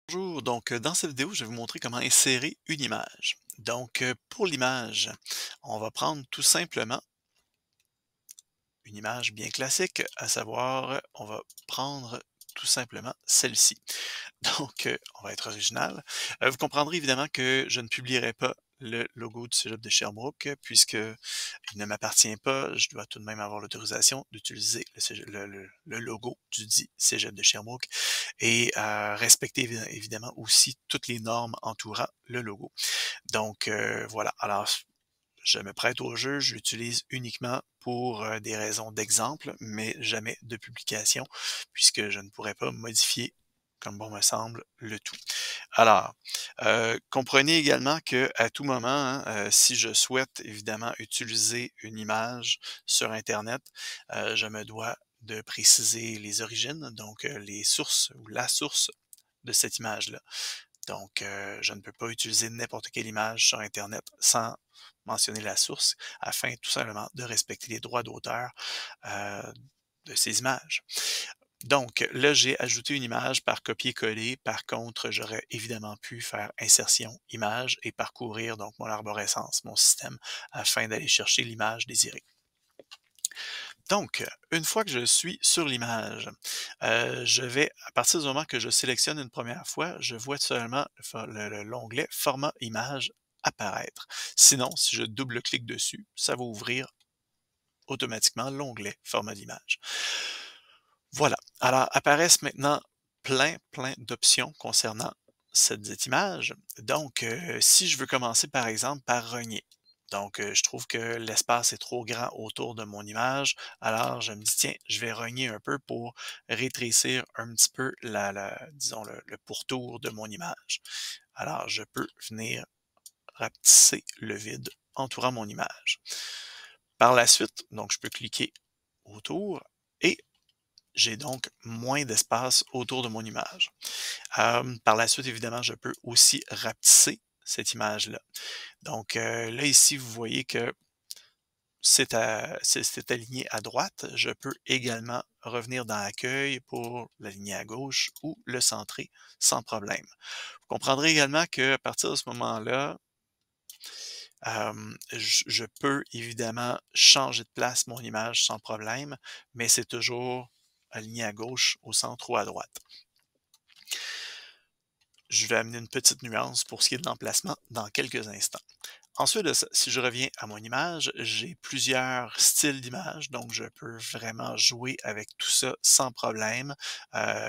Bonjour, dans cette vidéo, je vais vous montrer comment insérer une image. Pour l'image, on va prendre tout simplement une image bien classique, à savoir, on va prendre tout simplement celle-ci. On va être original. Vous comprendrez évidemment que je ne publierai pas le logo du Cégep de Sherbrooke, puisque il ne m'appartient pas. Je dois tout de même avoir l'autorisation d'utiliser le logo du dit Cégep de Sherbrooke et respecter évidemment aussi toutes les normes entourant le logo. Voilà. Alors, je me prête au jeu, je l'utilise uniquement pour des raisons d'exemple, mais jamais de publication, puisque je ne pourrais pas modifier, comme bon me semble, le tout. Alors, comprenez également que à tout moment, hein, si je souhaite évidemment utiliser une image sur Internet, je me dois de préciser les origines, les sources ou la source de cette image-là. Je ne peux pas utiliser n'importe quelle image sur Internet sans mentionner la source, afin tout simplement de respecter les droits d'auteur euh, de ces images. Donc là, j'ai ajouté une image par copier-coller. Par contre, j'aurais évidemment pu faire insertion, image et parcourir donc mon arborescence, mon système, afin d'aller chercher l'image désirée. Une fois que je suis sur l'image, je vais, à partir du moment que je sélectionne une première fois, je vois seulement l'onglet Format image apparaître. Sinon, si je double-clique dessus, ça va ouvrir automatiquement l'onglet Format d'image. Voilà. Alors, apparaissent maintenant plein d'options concernant cette dite image. Si je veux commencer, par exemple, par rogner. Je trouve que l'espace est trop grand autour de mon image. Alors, je me dis, tiens, je vais rogner un peu pour rétrécir un petit peu disons, le pourtour de mon image. Alors, je peux venir rapetisser le vide entourant mon image. Par la suite, donc, je peux cliquer autour et j'ai donc moins d'espace autour de mon image. Par la suite, évidemment, je peux aussi rapetisser cette image-là. Là, ici, vous voyez que c'est aligné à droite. Je peux également revenir dans l'accueil pour l'aligner à gauche ou le centrer sans problème. Vous comprendrez également qu'à partir de ce moment-là, je peux évidemment changer de place mon image sans problème, mais c'est toujours aligné à gauche, au centre ou à droite. Je vais amener une petite nuance pour ce qui est de l'emplacement dans quelques instants. Ensuite de ça, si je reviens à mon image, j'ai plusieurs styles d'images, donc je peux vraiment jouer avec tout ça sans problème.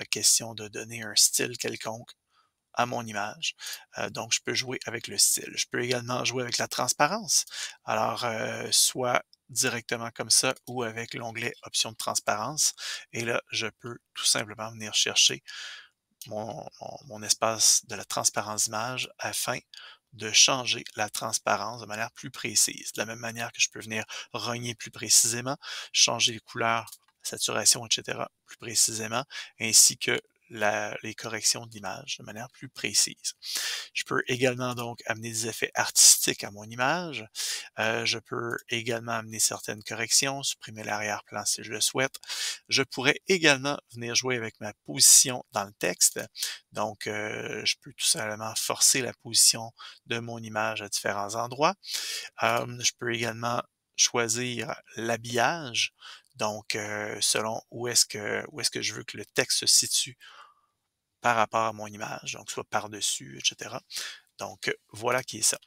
Question de donner un style quelconque à mon image. Donc, je peux jouer avec le style. Je peux également jouer avec la transparence. Alors, soit directement comme ça ou avec l'onglet Options de transparence. Et là, je peux tout simplement venir chercher mon espace de la transparence image afin de changer la transparence de manière plus précise. De la même manière que je peux venir rogner plus précisément, changer les couleurs, saturation, etc. plus précisément, ainsi que les corrections d'image de manière plus précise. Je peux également donc amener des effets artistiques à mon image. Je peux également amener certaines corrections, supprimer l'arrière-plan si je le souhaite. Je pourrais également venir jouer avec ma position dans le texte. Je peux tout simplement forcer la position de mon image à différents endroits. Je peux également choisir l'habillage, selon où est-ce que je veux que le texte se situe par rapport à mon image, donc soit par-dessus, etc. Voilà qui est ça.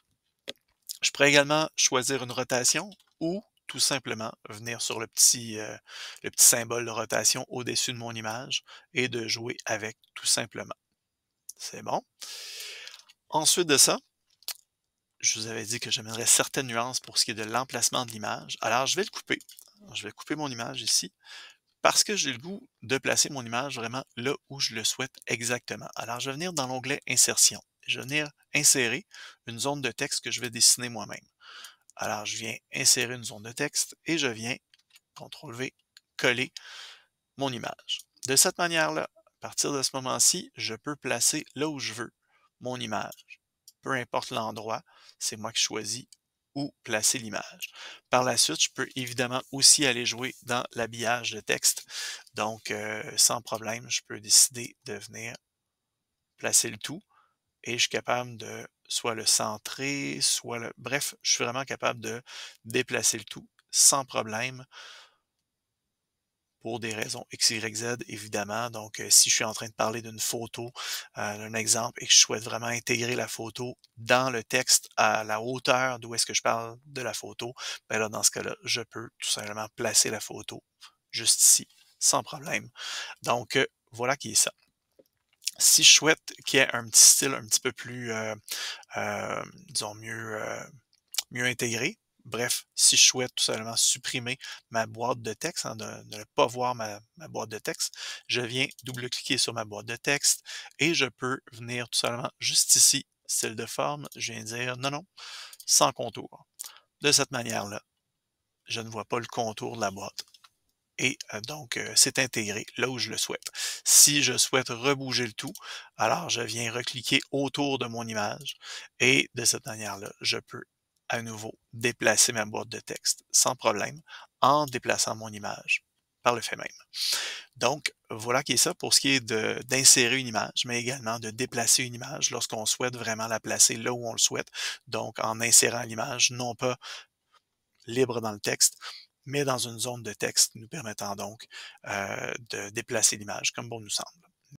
Je pourrais également choisir une rotation ou tout simplement venir sur le petit symbole de rotation au-dessus de mon image et de jouer avec tout simplement. C'est bon. Ensuite de ça, je vous avais dit que j'amènerais certaines nuances pour ce qui est de l'emplacement de l'image. Alors, je vais le couper. Je vais couper mon image ici parce que j'ai le goût de placer mon image vraiment là où je le souhaite exactement. Alors, je vais venir dans l'onglet Insertion. Je vais venir insérer une zone de texte que je vais dessiner moi-même. Alors, je viens insérer une zone de texte et je viens, CTRL-V, coller mon image. De cette manière-là, à partir de ce moment-ci, je peux placer là où je veux mon image. Peu importe l'endroit, c'est moi qui choisis où placer l'image. Par la suite, je peux évidemment aussi aller jouer dans l'habillage de texte. Sans problème, je peux décider de venir placer le tout et je suis capable de soit le centrer, soit le bref, je suis vraiment capable de déplacer le tout sans problème pour des raisons X, Y, Z, évidemment. Donc, si je suis en train de parler d'une photo, d'un exemple et que je souhaite vraiment intégrer la photo dans le texte à la hauteur d'où est-ce que je parle de la photo, ben là, dans ce cas-là, je peux tout simplement placer la photo juste ici, sans problème. Donc, voilà qui est ça. Si je souhaite qu'il y ait un petit style un petit peu plus, disons mieux intégré. Bref, si je souhaite tout simplement supprimer ma boîte de texte, hein, de ne pas voir ma boîte de texte, je viens double-cliquer sur ma boîte de texte et je peux venir tout simplement juste ici, style de forme, je viens dire non, non, sans contour. De cette manière-là, je ne vois pas le contour de la boîte. Et donc, c'est intégré là où je le souhaite. Si je souhaite rebouger le tout, alors je viens recliquer autour de mon image et de cette manière-là, je peux à nouveau déplacer ma boîte de texte sans problème en déplaçant mon image par le fait même. Donc, voilà qui est ça pour ce qui est d'insérer une image, mais également de déplacer une image lorsqu'on souhaite vraiment la placer là où on le souhaite. Donc, en insérant l'image, non pas libre dans le texte, mais dans une zone de texte nous permettant donc de déplacer l'image comme bon nous semble.